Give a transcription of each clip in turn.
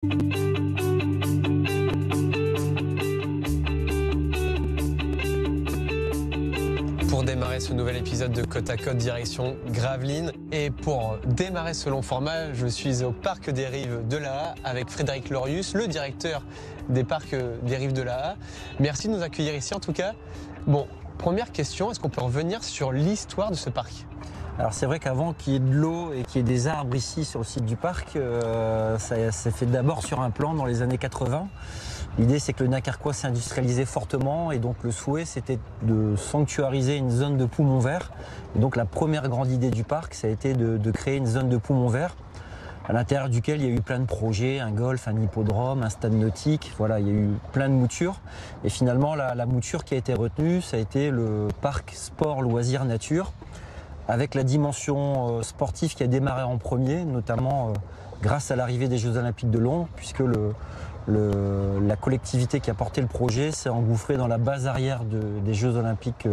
Pour démarrer ce nouvel épisode de Côte à Côte direction Gravelines. Et pour démarrer ce long format, je suis au parc des Rives de la Haye avec Frédéric Lorius, le directeur des parcs des Rives de la Haye. Merci de nous accueillir ici en tout cas. Bon, première question, est-ce qu'on peut revenir sur l'histoire de ce parc ? Alors c'est vrai qu'avant qu'il y ait de l'eau et qu'il y ait des arbres ici sur le site du parc, ça s'est fait d'abord sur un plan dans les années 80. L'idée c'est que le Nacarquois s'est industrialisé fortement et donc le souhait c'était de sanctuariser une zone de poumons verts. Et donc la première grande idée du parc ça a été de créer une zone de poumons verts à l'intérieur duquel il y a eu plein de projets, un golf, un hippodrome, un stade nautique, voilà, il y a eu plein de moutures. Et finalement la mouture qui a été retenue ça a été le parc sport loisirs nature, avec la dimension sportive qui a démarré en premier, notamment grâce à l'arrivée des Jeux Olympiques de Londres, puisque la collectivité qui a porté le projet s'est engouffrée dans la base arrière des Jeux Olympiques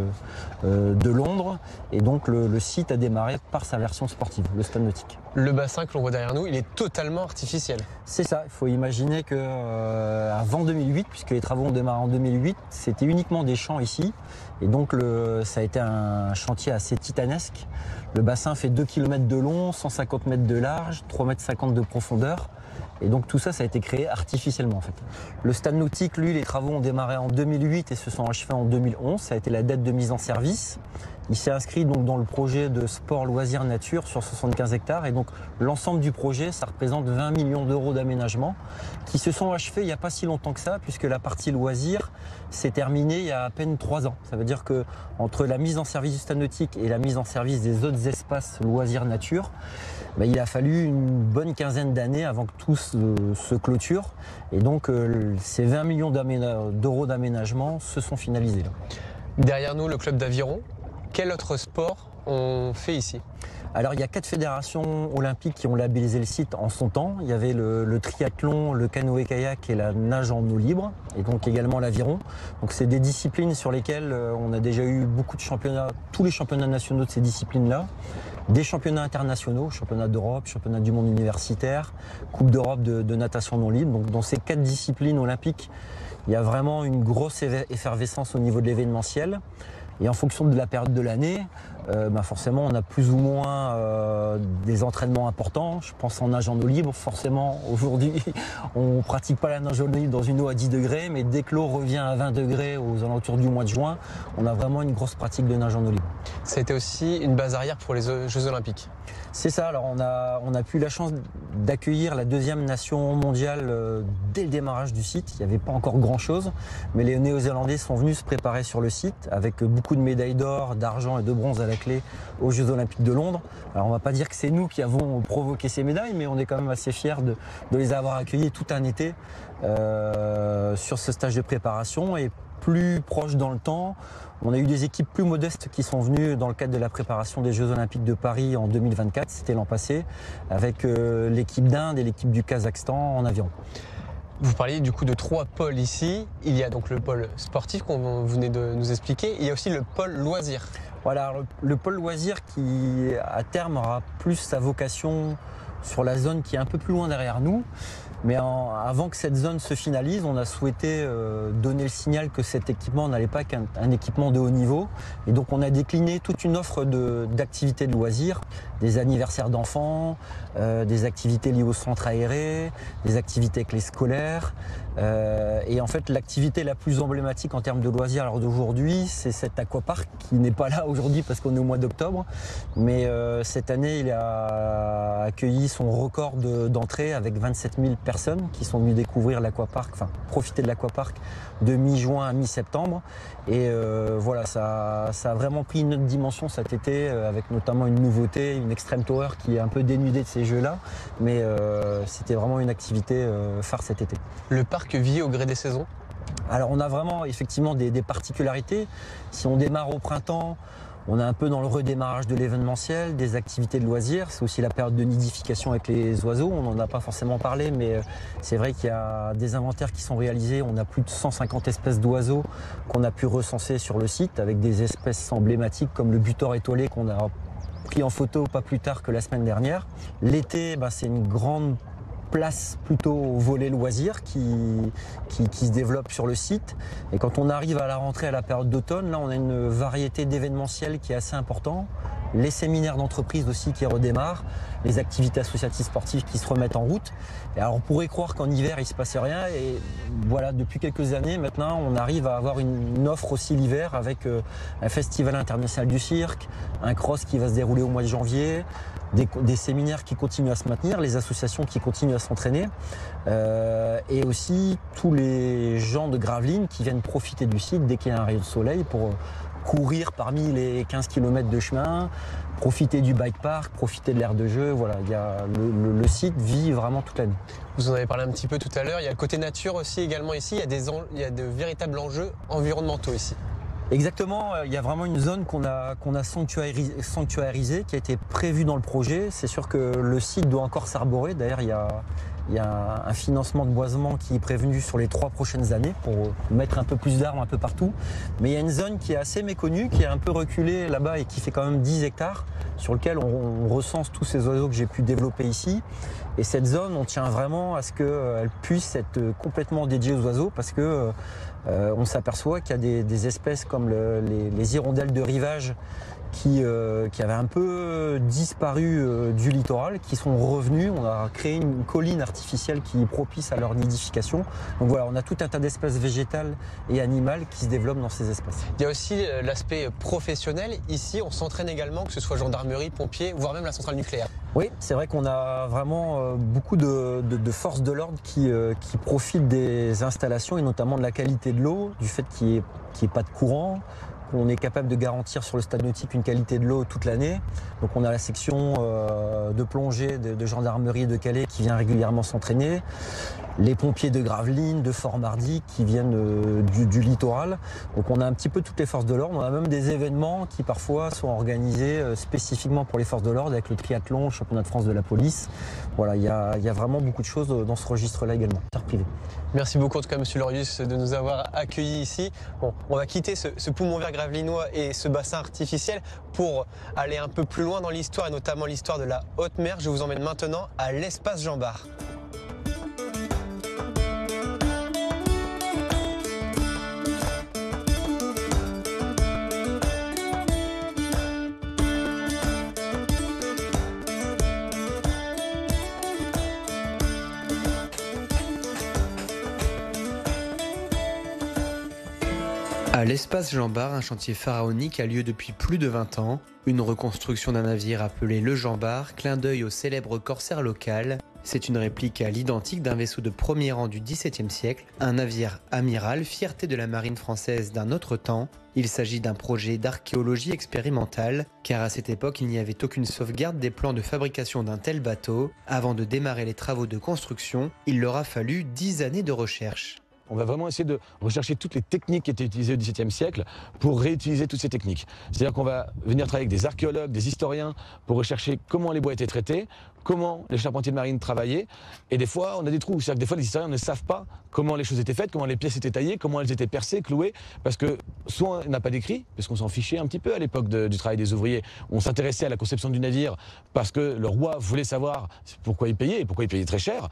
de Londres. Et donc le site a démarré par sa version sportive, le stade nautique. Le bassin que l'on voit derrière nous, il est totalement artificiel. C'est ça, il faut imaginer qu'avant 2008, puisque les travaux ont démarré en 2008, c'était uniquement des champs ici. Et donc ça a été un chantier assez titanesque. Le bassin fait 2 km de long, 150 mètres de large, 3,50 m de profondeur. Et donc tout ça, ça a été créé artificiellement en fait. Le stade nautique, lui, les travaux ont démarré en 2008 et se sont achevés en 2011. Ça a été la date de mise en service. Il s'est inscrit donc dans le projet de sport loisirs nature sur 75 hectares. Et donc l'ensemble du projet, ça représente 20 millions d'euros d'aménagement qui se sont achevés il n'y a pas si longtemps que ça, puisque la partie loisirs s'est terminée il y a à peine 3 ans. Ça veut dire que entre la mise en service du stade nautique et la mise en service des autres espaces loisirs nature, il a fallu une bonne quinzaine d'années avant que tout se clôture. Et donc ces 20 millions d'euros d'aménagement se sont finalisés là. Derrière nous, le club d'aviron. Quel autre sport on fait ici ? Alors il y a 4 fédérations olympiques qui ont labellisé le site en son temps. Il y avait le triathlon, le canoë-kayak et la nage en eau libre, et donc également l'aviron. Donc c'est des disciplines sur lesquelles on a déjà eu beaucoup de championnats, tous les championnats nationaux de ces disciplines-là, des championnats internationaux, championnats d'Europe, championnats du monde universitaire, Coupe d'Europe de natation non libre. Donc dans ces 4 disciplines olympiques, il y a vraiment une grosse effervescence au niveau de l'événementiel. Et en fonction de la période de l'année, forcément on a plus ou moins des entraînements importants. Je pense en nage en eau libre, forcément aujourd'hui on ne pratique pas la nage en eau libre dans une eau à 10 degrés, mais dès que l'eau revient à 20 degrés aux alentours du mois de juin, on a vraiment une grosse pratique de nage en eau libre. Ça a été aussi une base arrière pour les Jeux Olympiques. C'est ça, alors on a pu la chance d'accueillir la 2e nation mondiale dès le démarrage du site. Il n'y avait pas encore grand chose, mais les Néo-Zélandais sont venus se préparer sur le site avec beaucoup de médailles d'or, d'argent et de bronze à la clé aux Jeux Olympiques de Londres. Alors on ne va pas dire que c'est nous qui avons provoqué ces médailles, mais on est quand même assez fiers de les avoir accueillis tout un été sur ce stage de préparation. Et plus proche dans le temps, on a eu des équipes plus modestes qui sont venues dans le cadre de la préparation des Jeux Olympiques de Paris en 2024, c'était l'an passé, avec l'équipe d'Inde et l'équipe du Kazakhstan en aviron. Vous parliez du coup de 3 pôles ici. Il y a donc le pôle sportif qu'on venait de nous expliquer. Il y a aussi le pôle loisirs. Voilà, le pôle loisirs qui à terme aura plus sa vocation sur la zone qui est un peu plus loin derrière nous. Mais avant que cette zone se finalise, on a souhaité donner le signal que cet équipement n'allait pas qu'un équipement de haut niveau. Et donc on a décliné toute une offre d'activités de loisirs, des anniversaires d'enfants, des activités liées au centre aéré, des activités avec les scolaires. Et en fait l'activité la plus emblématique en termes de loisirs alors d'aujourd'hui, c'est cet aquapark qui n'est pas là aujourd'hui parce qu'on est au mois d'octobre. Mais cette année il a accueilli son record d'entrée avec 27 000 personnes qui sont venues découvrir l'aquapark, enfin profiter de l'aquapark de mi-juin à mi-septembre. Et voilà, ça a vraiment pris une autre dimension cet été avec notamment une nouveauté, une Extreme Tower qui est un peu dénudée de ces jeux-là. Mais c'était vraiment une activité phare cet été. Le parc vit au gré des saisons ? Alors on a vraiment effectivement des particularités. Si on démarre au printemps, on est un peu dans le redémarrage de l'événementiel, des activités de loisirs. C'est aussi la période de nidification avec les oiseaux. On n'en a pas forcément parlé, mais c'est vrai qu'il y a des inventaires qui sont réalisés. On a plus de 150 espèces d'oiseaux qu'on a pu recenser sur le site, avec des espèces emblématiques comme le butor étoilé qu'on a pris en photo pas plus tard que la semaine dernière. L'été, c'est une grande place plutôt au volet loisirs qui se développe sur le site. Et quand on arrive à la rentrée à la période d'automne, là on a une variété d'événementiels qui est assez important. Les séminaires d'entreprise aussi qui redémarrent, les activités associatives sportives qui se remettent en route. Et alors on pourrait croire qu'en hiver il ne se passait rien, et voilà, depuis quelques années maintenant on arrive à avoir une offre aussi l'hiver avec un festival international du cirque, un cross qui va se dérouler au mois de janvier, des séminaires qui continuent à se maintenir, les associations qui continuent à s'entraîner, et aussi tous les gens de Gravelines qui viennent profiter du site dès qu'il y a un rayon de soleil pour courir parmi les 15 km de chemin, profiter du bike park, profiter de l'aire de jeu. Voilà, le site vit vraiment toute l'année. Vous en avez parlé un petit peu tout à l'heure, il y a le côté nature aussi également ici, il y a de véritables enjeux environnementaux ici. Exactement, il y a vraiment une zone qu'on a sanctuarisée, qui a été prévue dans le projet. C'est sûr que le site doit encore s'arborer. D'ailleurs, il y a un financement de boisement qui est prévenu sur les 3 prochaines années pour mettre un peu plus d'arbres un peu partout. Mais il y a une zone qui est assez méconnue, qui est un peu reculée là-bas et qui fait quand même 10 hectares, sur lequel on recense tous ces oiseaux que j'ai pu développer ici. Et cette zone, on tient vraiment à ce qu'elle puisse être complètement dédiée aux oiseaux, parce que on s'aperçoit qu'il y a des espèces comme les hirondelles de rivage qui avaient un peu disparu du littoral, qui sont revenus. On a créé une colline artificielle qui est propice à leur nidification. Donc voilà, on a tout un tas d'espèces végétales et animales qui se développent dans ces espaces. Il y a aussi l'aspect professionnel. Ici, on s'entraîne également, que ce soit gendarmerie, pompiers, voire même la centrale nucléaire. Oui, c'est vrai qu'on a vraiment beaucoup de forces de l'ordre qui profitent des installations, et notamment de la qualité de l'eau, du fait qu'il n'y ait pas de courant. On est capable de garantir sur le stade nautique une qualité de l'eau toute l'année. Donc on a la section de plongée de gendarmerie de Calais qui vient régulièrement s'entraîner. Les pompiers de Gravelines, de Fort-Mardy qui viennent du littoral. Donc on a un petit peu toutes les forces de l'ordre. On a même des événements qui parfois sont organisés spécifiquement pour les forces de l'ordre, avec le triathlon, le championnat de France de la police. Voilà, il y a vraiment beaucoup de choses dans ce registre-là également, privé. Merci beaucoup en tout cas Monsieur Lorius de nous avoir accueillis ici. Bon, on va quitter ce poumon vert gravelinois et ce bassin artificiel pour aller un peu plus loin dans l'histoire, et notamment l'histoire de la haute mer. Je vous emmène maintenant à l'espace Jean Bart. À l'espace Jean Bart, un chantier pharaonique a lieu depuis plus de 20 ans. Une reconstruction d'un navire appelé le Jean Bart, clin d'œil au célèbre corsaire local. C'est une réplique à l'identique d'un vaisseau de premier rang du XVIIe siècle, un navire amiral, fierté de la marine française d'un autre temps. Il s'agit d'un projet d'archéologie expérimentale, car à cette époque il n'y avait aucune sauvegarde des plans de fabrication d'un tel bateau. Avant de démarrer les travaux de construction, il leur a fallu 10 années de recherche. On va vraiment essayer de rechercher toutes les techniques qui étaient utilisées au XVIIe siècle pour réutiliser toutes ces techniques. C'est-à-dire qu'on va venir travailler avec des archéologues, des historiens pour rechercher comment les bois étaient traités, comment les charpentiers de marine travaillaient. Et des fois, on a des trous. C'est-à-dire que des fois, les historiens ne savent pas comment les choses étaient faites, comment les pièces étaient taillées, comment elles étaient percées, clouées. Parce que soit on n'a pas d'écrit, parce qu'on s'en fichait un petit peu à l'époque du travail des ouvriers. On s'intéressait à la conception du navire parce que le roi voulait savoir pourquoi il payait, et pourquoi il payait très cher.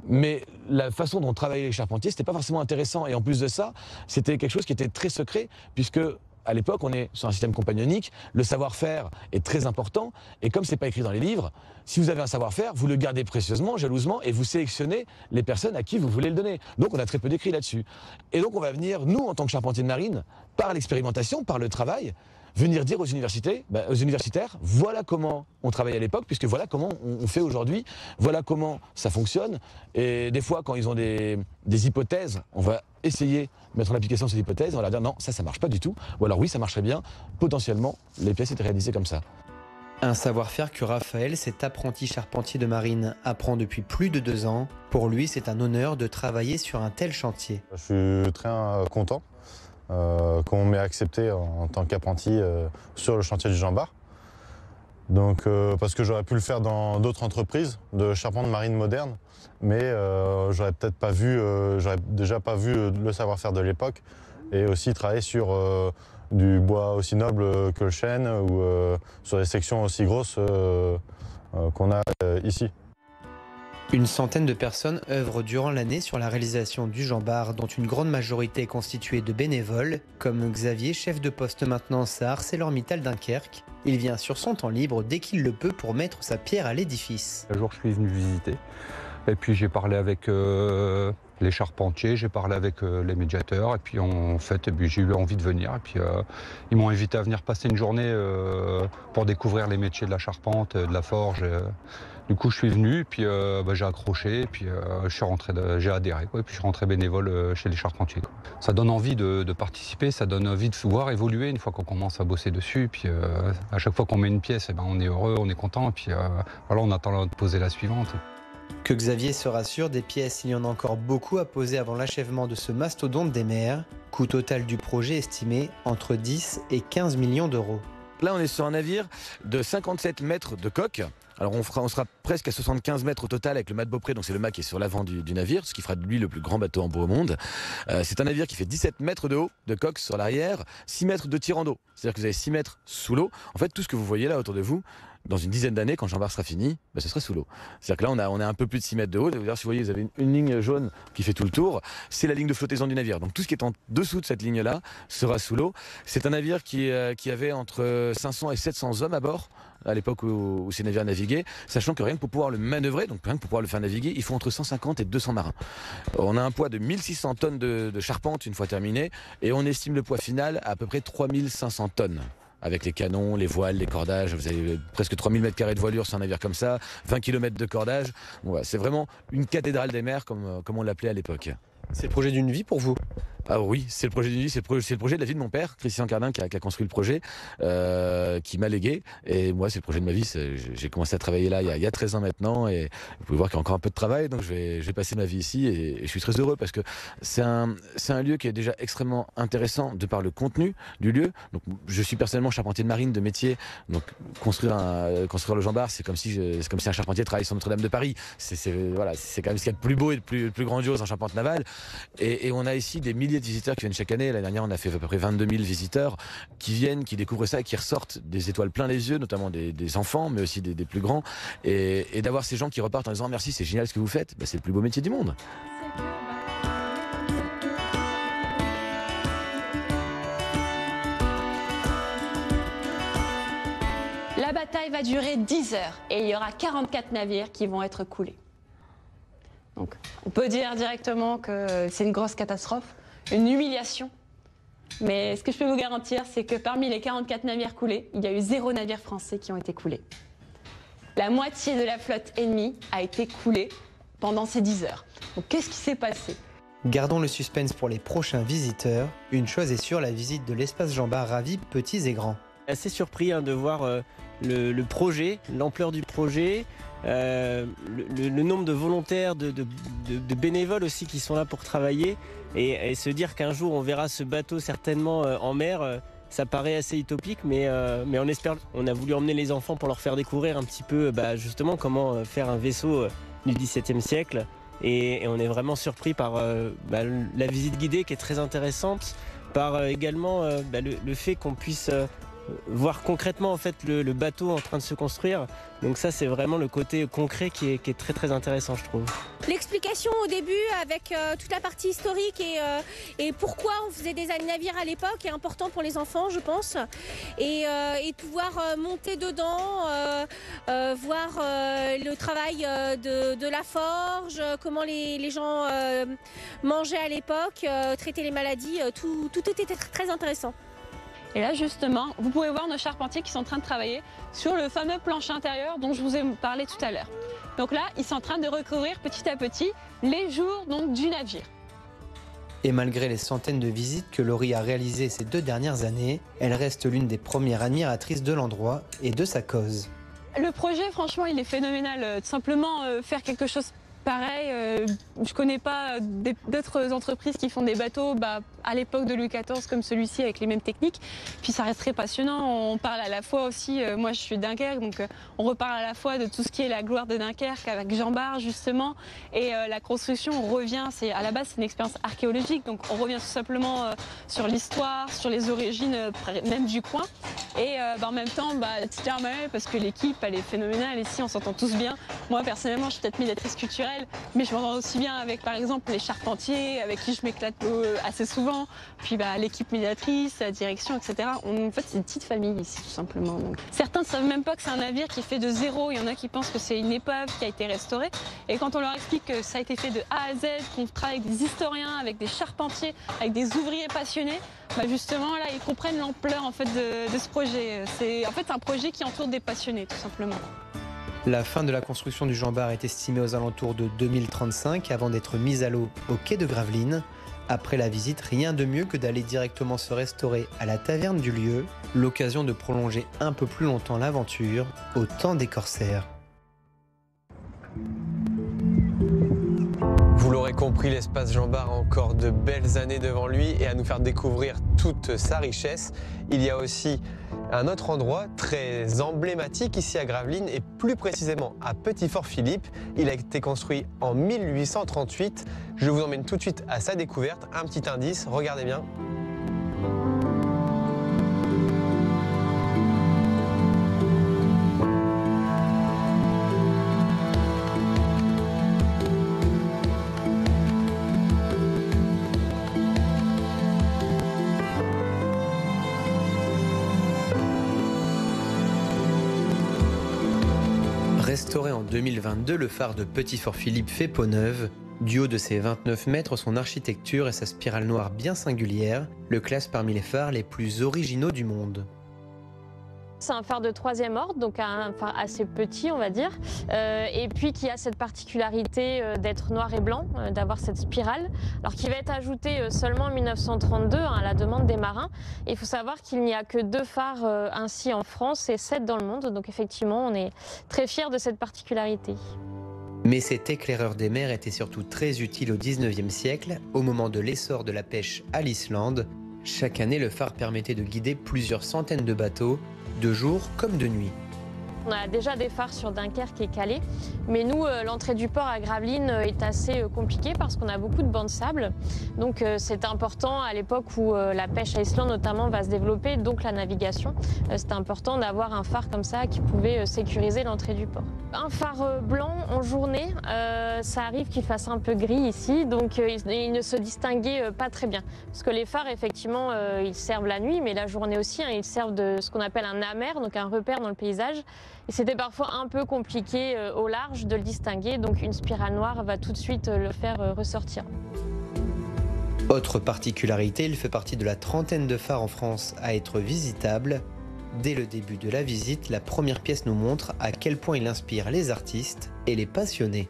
Mais la façon dont travaillaient les charpentiers, c'était pas forcément intéressant. Et en plus de ça, c'était quelque chose qui était très secret, puisque à l'époque, on est sur un système compagnonique, le savoir-faire est très important, et comme c'est pas écrit dans les livres, si vous avez un savoir-faire, vous le gardez précieusement, jalousement, et vous sélectionnez les personnes à qui vous voulez le donner. Donc on a très peu d'écrits là-dessus. Et donc on va venir, nous, en tant que charpentiers de marine, par l'expérimentation, par le travail, venir dire aux universitaires, voilà comment on travaille à l'époque, puisque voilà comment on fait aujourd'hui, voilà comment ça fonctionne. Et des fois, quand ils ont des hypothèses, on va essayer de mettre en application ces hypothèses, on va leur dire non, ça marche pas du tout, ou alors oui, ça marcherait bien. Potentiellement, les pièces étaient réalisées comme ça. Un savoir-faire que Raphaël, cet apprenti charpentier de marine, apprend depuis plus de 2 ans. Pour lui, c'est un honneur de travailler sur un tel chantier. Je suis très content qu'on m'ait accepté en tant qu'apprenti sur le chantier du Jean Bart. Donc, parce que j'aurais pu le faire dans d'autres entreprises de charpente marine moderne, mais j'aurais peut-être pas vu, j'aurais déjà pas vu le savoir-faire de l'époque, et aussi travailler sur du bois aussi noble que le chêne, ou sur des sections aussi grosses qu'on a ici. Une centaine de personnes œuvrent durant l'année sur la réalisation du Jean Bart, dont une grande majorité est constituée de bénévoles, comme Xavier, chef de poste maintenance à ArcelorMittal Dunkerque. Il vient sur son temps libre dès qu'il le peut pour mettre sa pierre à l'édifice. Un jour, je suis venu visiter et puis j'ai parlé avec les charpentiers, j'ai parlé avec les médiateurs et puis en fait j'ai eu envie de venir et puis ils m'ont invité à venir passer une journée pour découvrir les métiers de la charpente, de la forge. Du coup, je suis venu, et puis j'ai accroché, et puis j'ai adhéré, quoi, et puis je suis rentré bénévole chez les charpentiers, quoi. Ça donne envie de participer, ça donne envie de voir évoluer une fois qu'on commence à bosser dessus. Et puis à chaque fois qu'on met une pièce, on est heureux, on est content, et puis voilà, on attend de poser la suivante. Que Xavier se rassure, des pièces, il y en a encore beaucoup à poser avant l'achèvement de ce mastodonte des mers. Coût total du projet estimé entre 10 et 15 millions d'euros. Là, on est sur un navire de 57 mètres de coque. Alors on sera presque à 75 mètres au total avec le mât de Beaupré, donc c'est le mât qui est sur l'avant du navire, ce qui fera de lui le plus grand bateau en bois au monde. C'est un navire qui fait 17 mètres de haut de coque sur l'arrière, 6 mètres de tirant d'eau. C'est-à-dire que vous avez 6 mètres sous l'eau. En fait, tout ce que vous voyez là autour de vous, dans une dizaine d'années, quand Jean Bart sera fini, ce sera sous l'eau. C'est-à-dire que là, on a un peu plus de 6 mètres de haut. D'ailleurs, si vous voyez, vous avez une ligne jaune qui fait tout le tour. C'est la ligne de flottaison du navire. Donc tout ce qui est en dessous de cette ligne-là sera sous l'eau. C'est un navire qui avait entre 500 et 700 hommes à bord à l'époque où ces navires naviguaient, sachant que rien que pour pouvoir le manœuvrer, donc rien que pour pouvoir le faire naviguer, il faut entre 150 et 200 marins. On a un poids de 1600 tonnes de charpente une fois terminé, et on estime le poids final à peu près 3500 tonnes. Avec les canons, les voiles, les cordages, vous avez presque 3000 mètres carrés de voilure sur un navire comme ça, 20 km de cordage. Bon, voilà, c'est vraiment une cathédrale des mers, comme on l'appelait à l'époque. C'est le projet d'une vie pour vous? Ah oui, c'est le projet d'une vie, c'est le projet de la vie de mon père, Christian Cardin, qui a construit le projet, qui m'a légué. Et moi, c'est le projet de ma vie. J'ai commencé à travailler là il y a 13 ans maintenant, et vous pouvez voir qu'il y a encore un peu de travail, donc je vais passer ma vie ici, et je suis très heureux parce que c'est un lieu qui est déjà extrêmement intéressant de par le contenu du lieu. Donc, je suis personnellement charpentier de marine de métier, donc construire le Jean Bart, c'est comme si un charpentier travaillait sur Notre-Dame de Paris. C'est voilà, c'est quand même ce qu'il y a de plus beau et de plus grandiose en charpente navale. Et on a ici des milliers de visiteurs qui viennent chaque année. L'année dernière, on a fait à peu près 22 000 visiteurs qui viennent, qui découvrent ça et qui ressortent des étoiles plein les yeux, notamment des enfants, mais aussi des plus grands. Et d'avoir ces gens qui repartent en disant merci, c'est génial ce que vous faites, c'est le plus beau métier du monde. La bataille va durer 10 heures et il y aura 44 navires qui vont être coulés. Donc, on peut dire directement que c'est une grosse catastrophe, une humiliation. Mais ce que je peux vous garantir, c'est que parmi les 44 navires coulés, il y a eu 0 navire français qui ont été coulés. La moitié de la flotte ennemie a été coulée pendant ces 10 heures. Donc qu'est-ce qui s'est passé? Gardons le suspense pour les prochains visiteurs. Une chose est sûre, la visite de l'espace Jean Bart ravit petits et grands. Assez surpris de voir le projet, l'ampleur du projet, le nombre de volontaires, de bénévoles aussi qui sont là pour travailler, et se dire qu'un jour on verra ce bateau certainement en mer, ça paraît assez utopique, mais on espère. On a voulu emmener les enfants pour leur faire découvrir un petit peu justement comment faire un vaisseau du XVIIe siècle, et on est vraiment surpris par la visite guidée qui est très intéressante, par également le fait qu'on puisse voir concrètement en fait le bateau en train de se construire. Donc ça, c'est vraiment le côté concret qui est très très intéressant, je trouve. L'explication au début avec toute la partie historique et pourquoi on faisait des navires à l'époque est important pour les enfants, je pense. Et pouvoir monter dedans, voir le travail de la forge, comment les gens mangeaient à l'époque, traiter les maladies, tout était très intéressant. Et là, justement, vous pouvez voir nos charpentiers qui sont en train de travailler sur le fameux plancher intérieur dont je vous ai parlé tout à l'heure. Donc là, ils sont en train de recouvrir petit à petit les jours du navire. Et malgré les centaines de visites que Laurie a réalisées ces 2 dernières années, elle reste l'une des premières admiratrices de l'endroit et de sa cause. Le projet, franchement, il est phénoménal. Tout simplement, faire quelque chose pareil, je connais pas d'autres entreprises qui font des bateaux à l'époque de Louis XIV comme celui-ci avec les mêmes techniques. Puis ça reste très passionnant. On parle à la fois aussi, moi je suis de Dunkerque, donc on reparle à la fois de tout ce qui est la gloire de Dunkerque avec Jean Bart justement. Et la construction, on revient, à la base c'est une expérience archéologique, donc on revient tout simplement sur l'histoire, sur les origines même du coin. Et en même temps, tu tiens parce que l'équipe, elle est phénoménale. Ici, on s'entend tous bien. Moi, personnellement, je suis peut-être médiatrice culturelle, mais je m'entends aussi bien avec, par exemple, les charpentiers, avec qui je m'éclate assez souvent. Puis l'équipe médiatrice, la direction, etc. En fait, c'est une petite famille ici, tout simplement. Donc, certains ne savent même pas que c'est un navire qui est fait de zéro. Il y en a qui pensent que c'est une épave qui a été restaurée. Et quand on leur explique que ça a été fait de A à Z, qu'on travaille avec des historiens, avec des charpentiers, avec des ouvriers passionnés, justement, là, ils comprennent l'ampleur en fait, de ce projet. C'est en fait un projet qui entoure des passionnés, tout simplement. La fin de la construction du Jean Bart est estimée aux alentours de 2035 avant d'être mise à l'eau au quai de Gravelines. Après la visite, rien de mieux que d'aller directement se restaurer à la taverne du lieu, l'occasion de prolonger un peu plus longtemps l'aventure au temps des corsaires. Vous l'aurez compris, l'espace Jean Bart a encore de belles années devant lui et à nous faire découvrir toute sa richesse. Il y a aussi un autre endroit très emblématique ici à Gravelines et plus précisément à Petit-Fort-Philippe. Il a été construit en 1838. Je vous emmène tout de suite à sa découverte. Un petit indice, regardez bien. Restauré en 2022, le phare de Petit-Fort-Philippe fait peau neuve. Du haut de ses 29 mètres, son architecture et sa spirale noire bien singulière le classent parmi les phares les plus originaux du monde. C'est un phare de 3e ordre, donc un phare assez petit, on va dire, et puis qui a cette particularité d'être noir et blanc, d'avoir cette spirale, alors qui va être ajoutée seulement en 1932 à la demande des marins. Et il faut savoir qu'il n'y a que 2 phares ainsi en France et 7 dans le monde, donc effectivement on est très fiers de cette particularité. Mais cet éclaireur des mers était surtout très utile au 19e siècle, au moment de l'essor de la pêche à l'Islande. Chaque année, le phare permettait de guider plusieurs centaines de bateaux, de jour comme de nuit. On a déjà des phares sur Dunkerque et Calais, mais nous, l'entrée du port à Gravelines est assez compliquée parce qu'on a beaucoup de bancs de sable. Donc c'est important à l'époque où la pêche à Islande notamment va se développer, donc la navigation. C'est important d'avoir un phare comme ça qui pouvait sécuriser l'entrée du port. Un phare blanc en journée, ça arrive qu'il fasse un peu gris ici, donc il ne se distinguait pas très bien. Parce que les phares, effectivement, ils servent la nuit, mais la journée aussi, ils servent de ce qu'on appelle un amer, donc un repère dans le paysage. Et c'était parfois un peu compliqué au large de le distinguer, donc une spirale noire va tout de suite le faire ressortir. Autre particularité, il fait partie de la trentaine de phares en France à être visitables. Dès le début de la visite, la première pièce nous montre à quel point il inspire les artistes et les passionnés.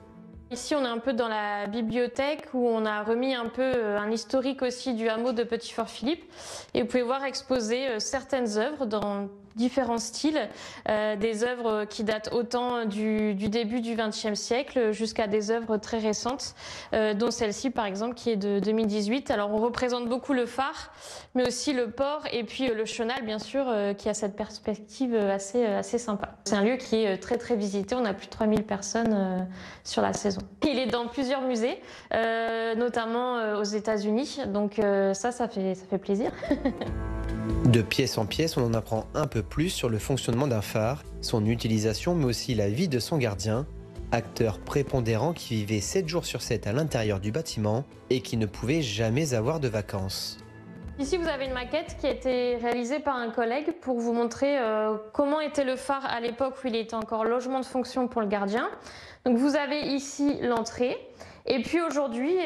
Ici, on est un peu dans la bibliothèque où on a remis un peu un historique aussi du hameau de Petit-Fort-Philippe. Et vous pouvez voir exposer certaines œuvres dans différents styles, des œuvres qui datent autant du début du XXe siècle jusqu'à des œuvres très récentes, dont celle-ci par exemple qui est de 2018. Alors on représente beaucoup le phare, mais aussi le port et puis le chenal bien sûr, qui a cette perspective assez sympa. C'est un lieu qui est très très visité, on a plus de 3000 personnes sur la saison. Il est dans plusieurs musées, notamment aux États-Unis, donc ça fait plaisir. De pièce en pièce, on en apprend un peu plus sur le fonctionnement d'un phare, son utilisation, mais aussi la vie de son gardien, acteur prépondérant qui vivait 7 jours sur 7 à l'intérieur du bâtiment et qui ne pouvait jamais avoir de vacances. Ici, vous avez une maquette qui a été réalisée par un collègue pour vous montrer comment était le phare à l'époque où il était encore logement de fonction pour le gardien. Donc vous avez ici l'entrée. Et puis aujourd'hui,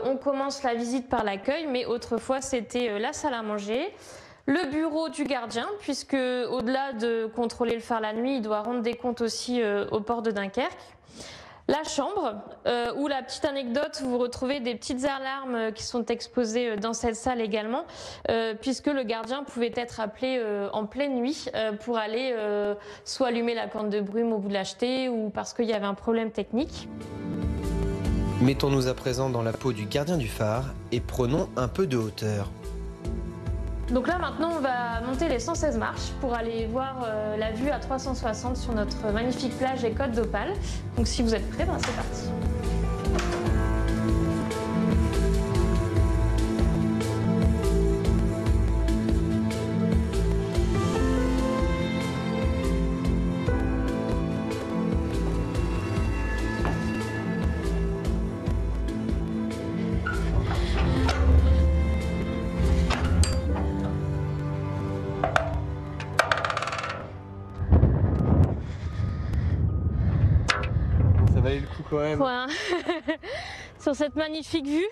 on commence la visite par l'accueil, mais autrefois c'était la salle à manger, le bureau du gardien, puisque au-delà de contrôler le phare la nuit, il doit rendre des comptes aussi au port de Dunkerque. La chambre, où la petite anecdote, vous retrouvez des petites alarmes qui sont exposées dans cette salle également, puisque le gardien pouvait être appelé en pleine nuit pour aller soit allumer la corne de brume au bout de la jetée ou parce qu'il y avait un problème technique. Mettons-nous à présent dans la peau du gardien du phare et prenons un peu de hauteur. Donc là maintenant on va monter les 116 marches pour aller voir la vue à 360 sur notre magnifique plage et côte d'Opale. Donc si vous êtes prêts, c'est parti. quand même. Ouais. Sur cette magnifique vue.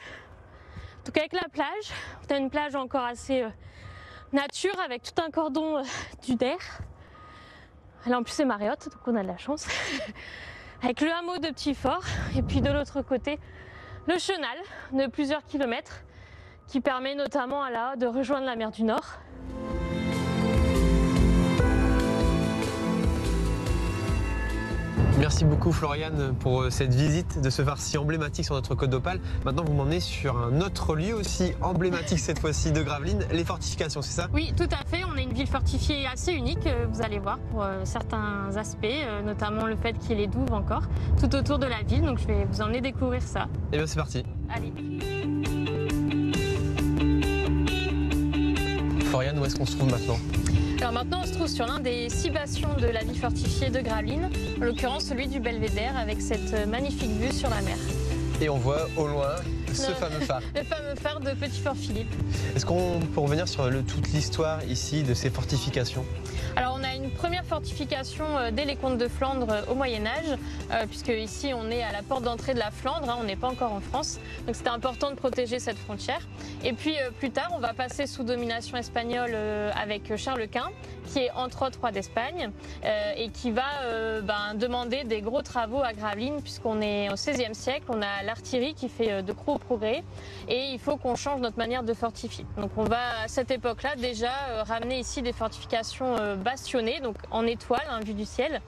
Donc avec la plage, on a une plage encore assez nature avec tout un cordon dunaire. Là en plus c'est Mariotte, donc on a de la chance. Avec le hameau de Petit-Fort et puis de l'autre côté le chenal de plusieurs kilomètres qui permet notamment là de rejoindre la mer du Nord. Merci beaucoup Floriane pour cette visite de ce phare si emblématique sur notre côte d'Opale. Maintenant vous m'emmenez sur un autre lieu aussi emblématique cette fois-ci de Gravelines, les fortifications, c'est ça? Oui, tout à fait. On est une ville fortifiée assez unique, vous allez voir, pour certains aspects, notamment le fait qu'il y ait les douves encore tout autour de la ville. Donc je vais vous emmener découvrir ça. Eh bien c'est parti. Allez. Floriane, où est-ce qu'on se trouve maintenant? Alors maintenant, on se trouve sur l'un des 6 bastions de la ville fortifiée de Gravelines, en l'occurrence celui du Belvédère, avec cette magnifique vue sur la mer. Et on voit au loin ce fameux phare. Le fameux phare de Petit-Fort-Philippe. Est-ce qu'on peut revenir sur toute l'histoire ici de ces fortifications? Alors on a une première fortification dès les comtes de Flandre au Moyen-Âge, puisque ici on est à la porte d'entrée de la Flandre, on n'est pas encore en France, donc c'était important de protéger cette frontière. Et puis plus tard on va passer sous domination espagnole avec Charles Quint, qui est entre autres roi d'Espagne, et qui va demander des gros travaux à Gravelines, puisqu'on est au XVIe siècle, on a l'artillerie qui fait de gros progrès, et il faut qu'on change notre manière de fortifier. Donc on va à cette époque-là déjà ramener ici des fortifications bastionnées, donc en étoile, vue du ciel.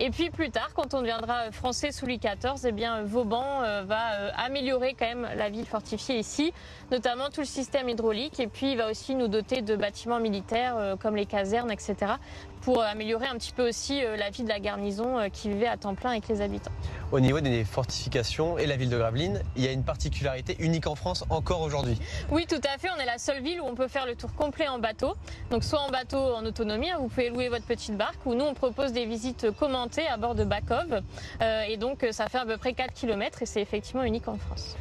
Et puis plus tard, quand on deviendra français sous Louis XIV, eh bien Vauban va améliorer quand même la ville fortifiée ici, notamment tout le système hydraulique, et puis il va aussi nous doter de bâtiments militaires comme les casernes, etc., pour améliorer un petit peu aussi la vie de la garnison qui vivait à temps plein avec les habitants. Au niveau des fortifications et la ville de Gravelines, il y a une particularité unique en France encore aujourd'hui. Oui, tout à fait. On est la seule ville où on peut faire le tour complet en bateau. Donc soit en bateau en autonomie, vous pouvez louer votre petite barque, ou nous on propose des visites commentées à bord de Bakov. Et donc ça fait à peu près 4 km et c'est effectivement unique en France.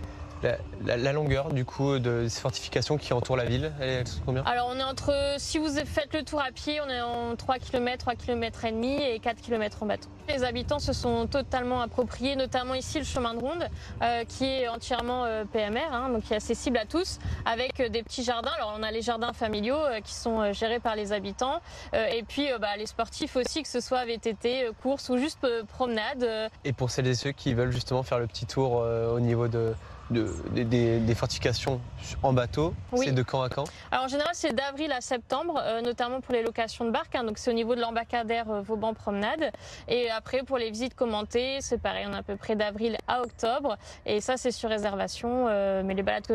La longueur du coup de ces fortifications qui entourent la ville, elle est combien? Alors on est entre, si vous faites le tour à pied, on est en 3 km, 3 km et demi et 4 km en bateau. Les habitants se sont totalement appropriés, notamment ici le chemin de ronde qui est entièrement PMR, donc qui est accessible à tous, avec des petits jardins. Alors on a les jardins familiaux qui sont gérés par les habitants, et puis les sportifs aussi, que ce soit VTT, course ou juste promenade. Et pour celles et ceux qui veulent justement faire le petit tour au niveau des fortifications en bateau, oui. C'est de quand à quand? Alors en général c'est d'avril à septembre, notamment pour les locations de barques, donc c'est au niveau de l'embarcadère Vauban Promenade. Et après pour les visites commentées, c'est pareil, on est à peu près d'avril à octobre, et ça c'est sur réservation, mais les balades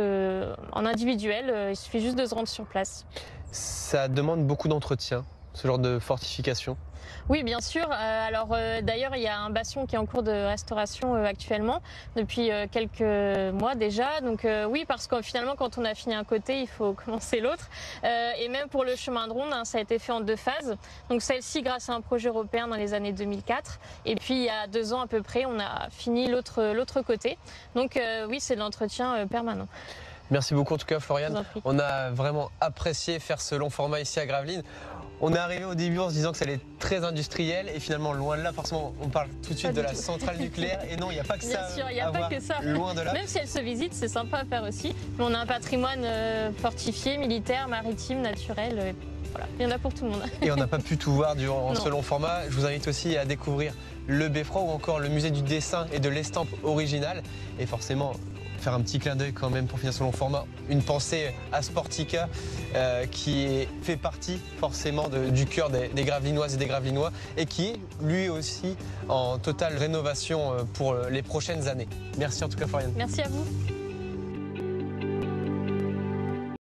en individuel, il suffit juste de se rendre sur place. Ça demande beaucoup d'entretien, ce genre de fortification? Oui, bien sûr. Alors d'ailleurs, il y a un bastion qui est en cours de restauration actuellement depuis quelques mois déjà. Donc oui, parce que finalement, quand on a fini un côté, il faut commencer l'autre. Et même pour le chemin de ronde, ça a été fait en 2 phases. Donc celle-ci, grâce à un projet européen dans les années 2004. Et puis il y a 2 ans à peu près, on a fini l'autre côté. Donc oui, c'est de l'entretien permanent. Merci beaucoup en tout cas Floriane. On a vraiment apprécié faire ce long format ici à Gravelines. On est arrivé au début en se disant que ça allait être très industriel et finalement loin de là, forcément on parle tout de suite de la centrale nucléaire et non, il n'y a pas que ça. Bien sûr, il n'y a pas que ça. Loin de là. Même si elle se visite, c'est sympa à faire aussi. Mais on a un patrimoine fortifié, militaire, maritime, naturel. Voilà, il y en a pour tout le monde. Et on n'a pas pu tout voir durant ce long format. Je vous invite aussi à découvrir le Beffroi ou encore le musée du dessin et de l'estampe originale. Et forcément, faire un petit clin d'œil quand même pour finir ce long format, une pensée à Sportica qui fait partie forcément du cœur des Gravelinoises et des Gravelinois et qui est lui aussi en totale rénovation pour les prochaines années. Merci en tout cas Floriane. Merci à vous.